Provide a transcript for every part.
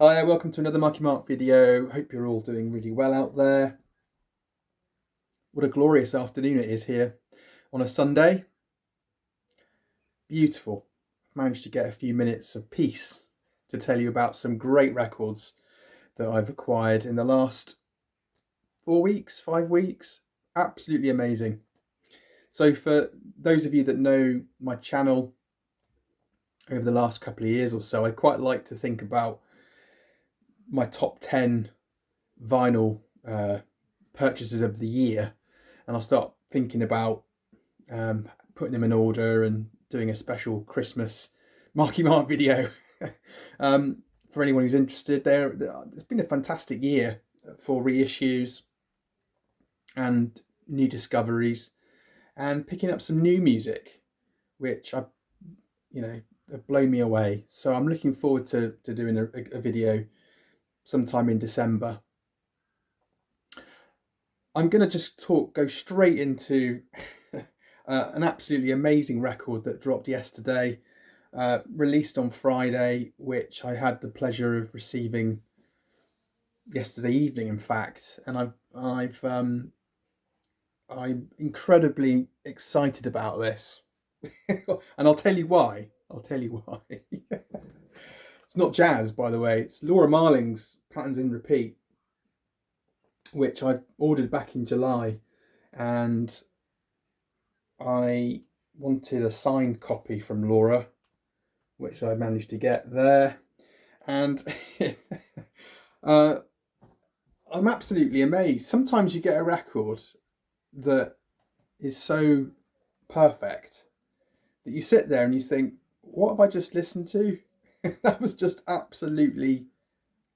Hi, welcome to another Marky-mark video. Hope you're all doing really well out there. What a glorious afternoon it is here on a Sunday. Beautiful. Managed to get a few minutes of peace to tell you about some great records that I've acquired in the last 4 weeks, 5 weeks. Absolutely amazing. So for those of you that know my channel over the last couple of years or so, I quite like to think about my top 10 vinyl purchases of the year, and I'll start thinking about putting them in order and doing a special Christmas Marky-mark video. For anyone who's interested, it's been a fantastic year for reissues and new discoveries and picking up some new music, which have blown me away. So I'm looking forward to doing a video sometime in December. I'm going to just go straight into an absolutely amazing record that dropped yesterday, released on Friday, which I had the pleasure of receiving yesterday evening, in fact, and I'm incredibly excited about this, and I'll tell you why. It's not jazz, by the way. It's Laura Marling's Patterns in Repeat, which I ordered back in July, and I wanted a signed copy from Laura, which I managed to get there, and I'm absolutely amazed. Sometimes you get a record that is so perfect that you sit there and you think, what have I just listened to? That was just absolutely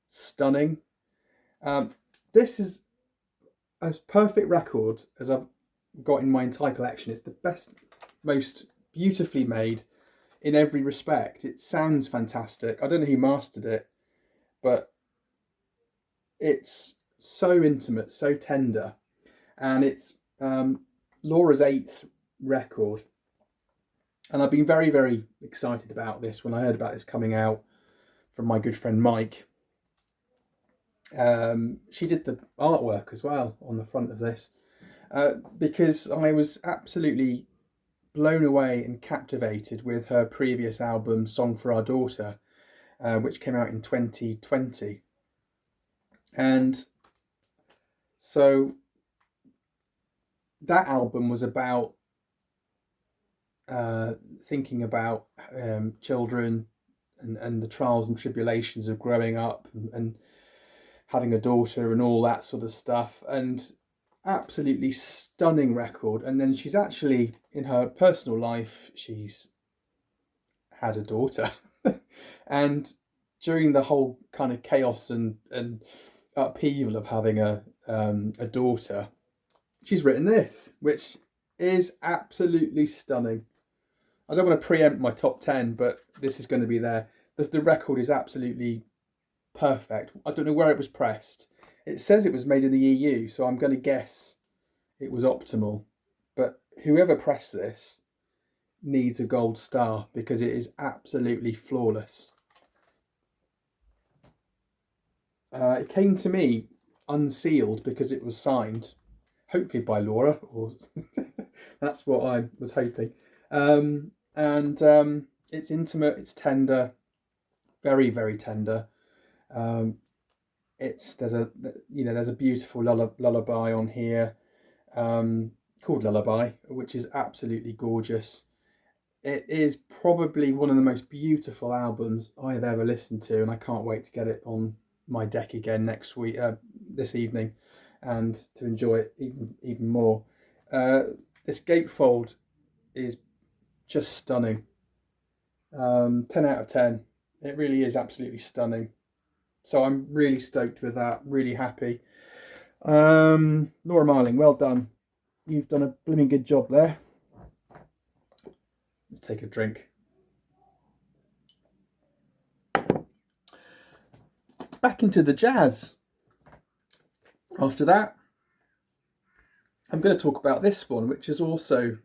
stunning. This is as perfect record as I've got in my entire collection. It's the best, most beautifully made in every respect. It sounds fantastic. I don't know who mastered it, but it's so intimate, so tender, and it's Laura's 8th record, and I've been very, very excited about this when I heard about this coming out from my good friend Mike. She did the artwork as well on the front of this, because I was absolutely blown away and captivated with her previous album Song for Our Daughter, which came out in 2020. And so that album was about thinking about children and the trials and tribulations of growing up and having a daughter and all that sort of stuff, and absolutely stunning record. And then she's actually, in her personal life, she's had a daughter and during the whole kind of chaos and upheaval of having a daughter, she's written this, which is absolutely stunning. I don't want to preempt my top 10, but this is going to be there. The record is absolutely perfect. I don't know where it was pressed. It says it was made in the EU, so I'm going to guess it was optimal. But whoever pressed this needs a gold star, because it is absolutely flawless. It came to me unsealed because it was signed, hopefully by Laura, or that's what I was hoping. It's intimate, it's tender, very, very tender. There's a beautiful lullaby on here, called Lullaby, which is absolutely gorgeous. It is probably one of the most beautiful albums I have ever listened to, and I can't wait to get it on my deck again this evening, and to enjoy it even more. This gatefold is just stunning. 10 out of 10. It really is absolutely stunning. So I'm really stoked with that, really happy. Laura Marling, well done. You've done a blooming good job there. Let's take a drink. Back into the jazz. After that, I'm going to talk about this one, which has also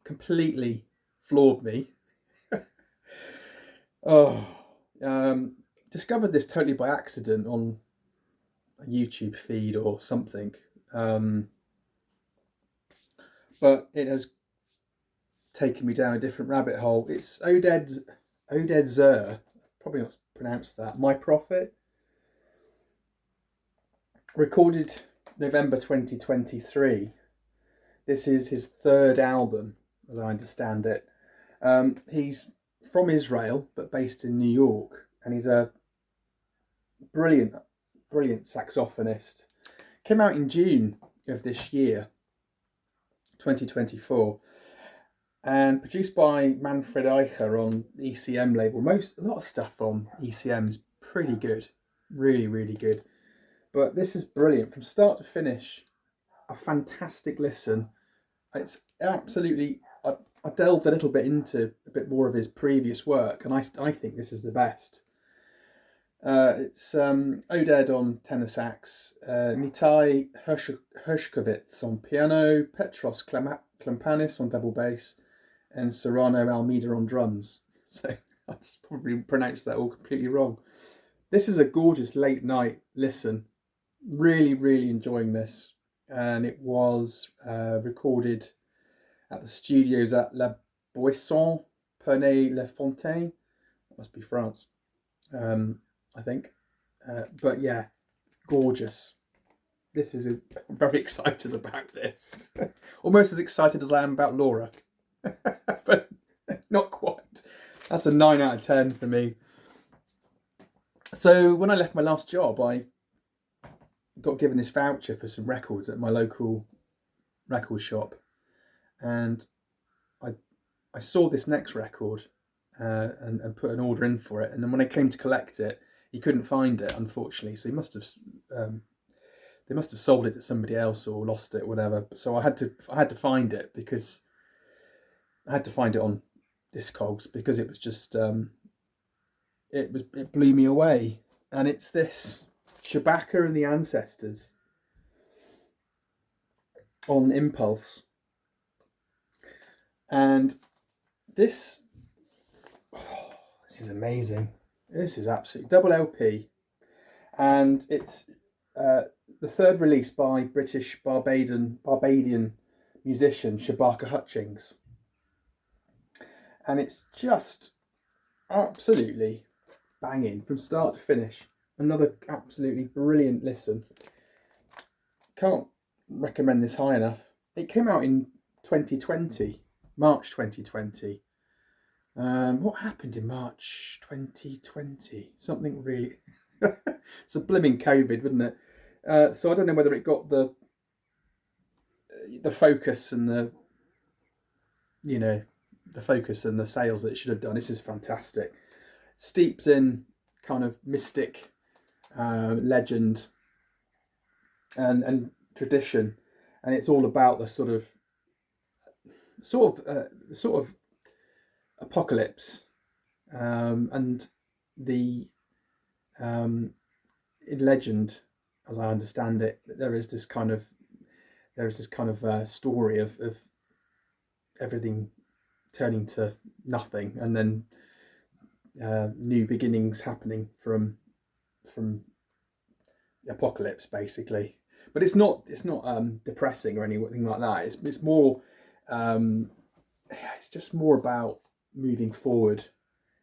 completely floored me. discovered this totally by accident on a YouTube feed or something. But it has taken me down a different rabbit hole. It's Oded Tzur, probably not pronounced that. My Prophet, recorded November 2023. This is his third album, as I understand it. He's from Israel, but based in New York, and he's a brilliant saxophonist. Came out in June of this year, 2024, and produced by Manfred Eicher on the ECM label. A lot of stuff on ECM is pretty good, really good. But this is brilliant from start to finish. A fantastic listen. It's absolutely. I delved a little bit into a bit more of his previous work, and I think this is the best. It's Oded on tenor sax, Nitai Hershkovitz on piano, Petros Klempanis on double bass, and Serrano Almeida on drums. So I probably pronounced that all completely wrong. This is a gorgeous late night listen. Really enjoying this, and it was recorded at the studios at La Boisson, Pernay-le-Fontaine. That must be France, I think. But yeah, gorgeous. I'm very excited about this. Almost as excited as I am about Laura. But not quite. That's a 9 out of 10 for me. So when I left my last job, I got given this voucher for some records at my local record shop, and I saw this next record and put an order in for it. And then when I came to collect it, he couldn't find it, unfortunately. So he must have they must have sold it to somebody else or lost it, whatever. So I had to find it, because I had to find it on Discogs, because it was just it blew me away. And it's this Shabaka and the Ancestors on Impulse. And this is amazing. This is absolutely double LP, and it's the third release by British Barbadian musician Shabaka Hutchings, and it's just absolutely banging from start to finish. Another absolutely brilliant listen. Can't recommend this high enough. It came out in 2020, March 2020. What happened in March 2020? Something really... It's a blimming COVID, wasn't it? So I don't know whether it got the focus and the focus and the sales that it should have done. This is fantastic. Steeped in kind of mystic legend and tradition, and it's all about the sort of apocalypse, and the in legend, as I understand it, there is this kind of story of everything turning to nothing, and then new beginnings happening from the apocalypse, basically. But it's not depressing or anything like that. It's more it's just more about moving forward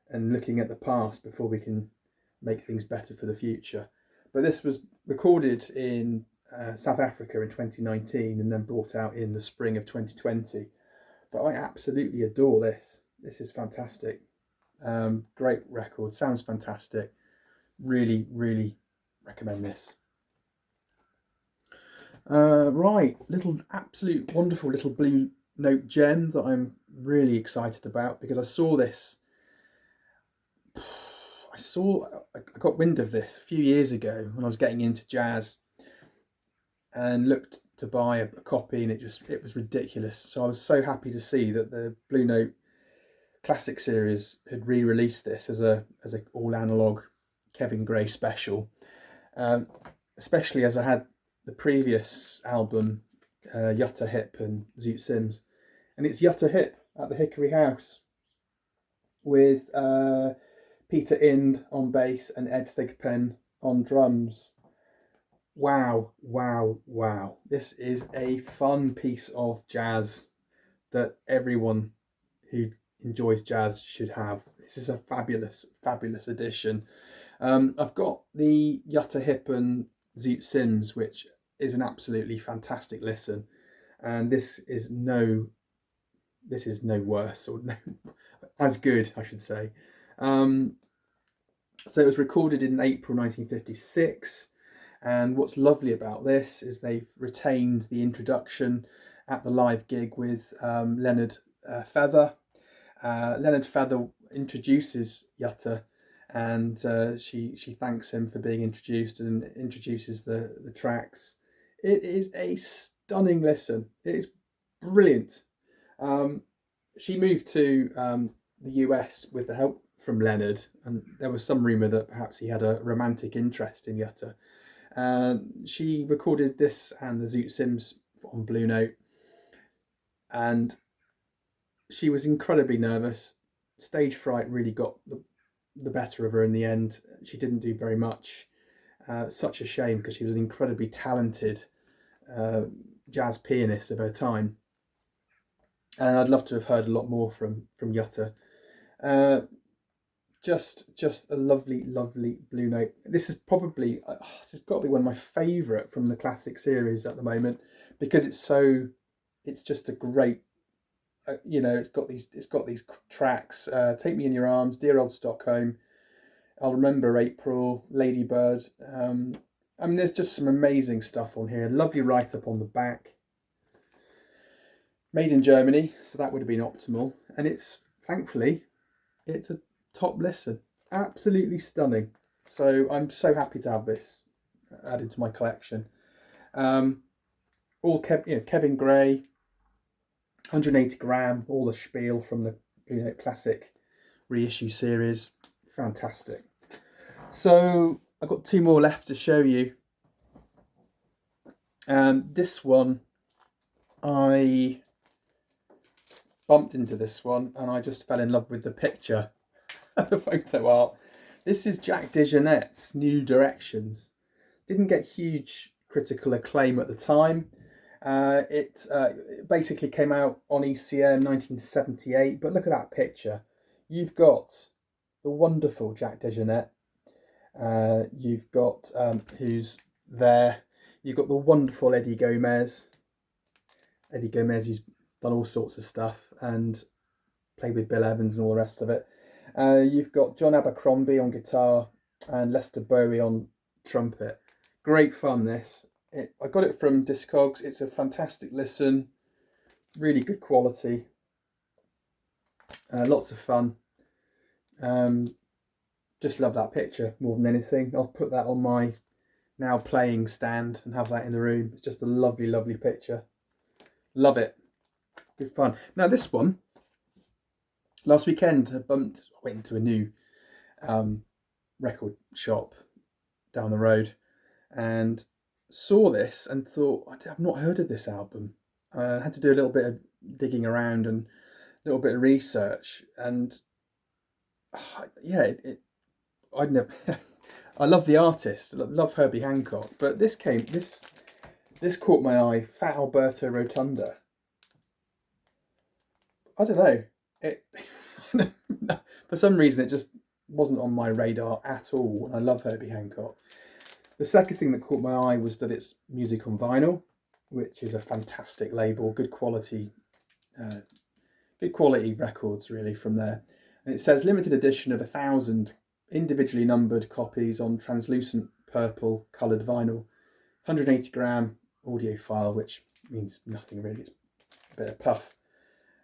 and looking at the past before we can make things better for the future. But this was recorded in South Africa in 2019 and then brought out in the spring of 2020. But I absolutely adore this. This is fantastic. Great record, sounds fantastic. Really recommend this. Right, absolute wonderful little BlueNote gem that I'm really excited about, because I got wind of this a few years ago when I was getting into jazz, and looked to buy a copy, and it was ridiculous. So I was so happy to see that the BlueNote Classic series had re-released this as a all analog Kevin Gray special, especially as I had the previous album, Yutta Hip and Zoot Sims, and it's Yutta Hip at the Hickory House with Peter Ind on bass and Ed Thigpen on drums. Wow, wow, wow. This is a fun piece of jazz that everyone who enjoys jazz should have. This is a fabulous, fabulous addition. I've got the Jutta Hippen Zoot Sims, which is an absolutely fantastic listen, and this is no worse, or no, as good, I should say. So it was recorded in April 1956, and what's lovely about this is they've retained the introduction at the live gig with Leonard Feather. Leonard Feather introduces Jutta, and she thanks him for being introduced and introduces the tracks. It is a stunning listen. It is brilliant. She moved to the US with the help from Leonard, and there was some rumour that perhaps he had a romantic interest in Jutta. She recorded this and the Zoot Sims on BlueNote, and she was incredibly nervous. Stage fright really got the better of her in the end. She didn't do very much. Such a shame, because she was an incredibly talented jazz pianist of her time. And I'd love to have heard a lot more from Jutta. Just a lovely, lovely BlueNote. This is probably, this has got to be one of my favourite from the classic series at the moment, because it's just a great, it's got these tracks. Take Me in Your Arms, Dear Old Stockholm, I'll Remember April, Ladybird. There's just some amazing stuff on here. Lovely write-up on the back. Made in Germany, so that would have been optimal. And thankfully, it's a top listen. Absolutely stunning. So I'm so happy to have this added to my collection. All Kevin Gray, 180 gram, all the spiel from the classic reissue series. Fantastic. So I've got two more left to show you. This one, I bumped into this one and I just fell in love with the picture, the photo art. This is Jack Dejohnette's New Directions. Didn't get huge critical acclaim at the time. It basically came out on ECM 1978, but look at that picture. You've got the wonderful Jack Dejohnette. You've got who's there. You've got the wonderful Eddie Gomez. Eddie Gomez, who's done all sorts of stuff and played with Bill Evans and all the rest of it. You've got John Abercrombie on guitar and Lester Bowie on trumpet. Great fun, this. I got it from Discogs. It's a fantastic listen. Really good quality. Lots of fun. Just love that picture more than anything. I'll put that on my now playing stand and have that in the room. It's just a lovely, lovely picture. Love it. Good fun. Now this one, last weekend I went into a new record shop down the road and saw this and thought, I've not heard of this album. I had to do a little bit of digging around and a little bit of research, and I'd never I love the artist, I love Herbie Hancock, but this caught my eye. Fat Alberto Rotunda. I don't know, for some reason it just wasn't on my radar at all. I love Herbie Hancock. The second thing that caught my eye was that it's music on vinyl, which is a fantastic label. Good quality records really from there. And it says limited edition of 1,000 individually numbered copies on translucent purple coloured vinyl, 180 gram audio file, which means nothing really. It's a bit of puff.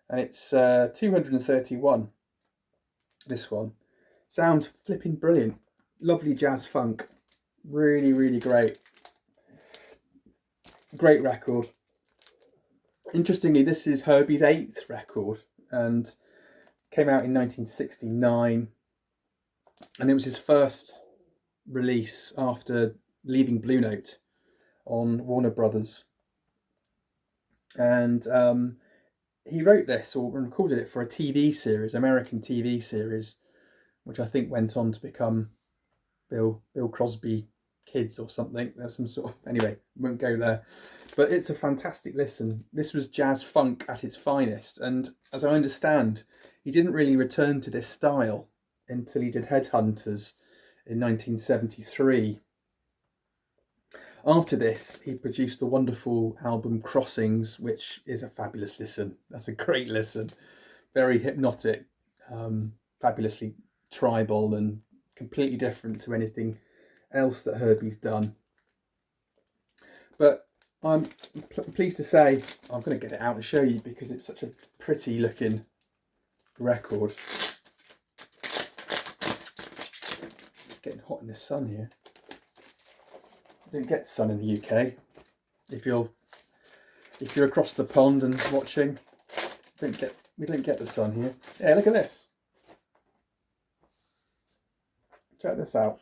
And it's 231. This one sounds flipping brilliant. Lovely jazz funk. Really, really great. Great record. Interestingly, this is Herbie's 8th record and came out in 1969. And it was his first release after leaving BlueNote on Warner Brothers. And he wrote this or recorded it for a TV series, American TV series, which I think went on to become Bill Crosby Kids or something. There's some sort of, anyway, won't go there. But it's a fantastic listen. This was jazz funk at its finest, and as I understand, he didn't really return to this style until he did Headhunters in 1973. After this, he produced the wonderful album Crossings, which is a fabulous listen. That's a great listen. Very hypnotic, fabulously tribal, and completely different to anything else that Herbie's done. But I'm pleased to say, I'm going to get it out and show you because it's such a pretty looking record. It's getting hot in the sun here. You don't get sun in the UK. If you're across the pond and watching, we don't get the sun here. Yeah, look at this. Check this out.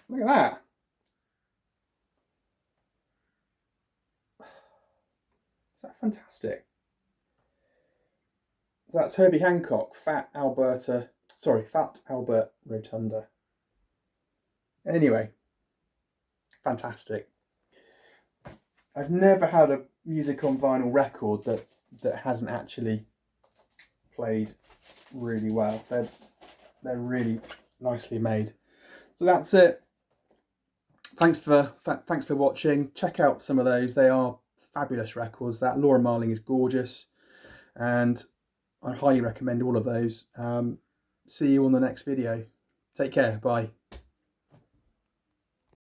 Look at that. Is that fantastic? So that's Herbie Hancock, Fat Albert Rotunda. Anyway, fantastic. I've never had a music on vinyl record that hasn't actually played really well. They're really nicely made. So that's it. Thanks for watching. Check out some of those. They are fabulous records. That Laura Marling is gorgeous, and I highly recommend all of those. See you on the next video. Take care. Bye.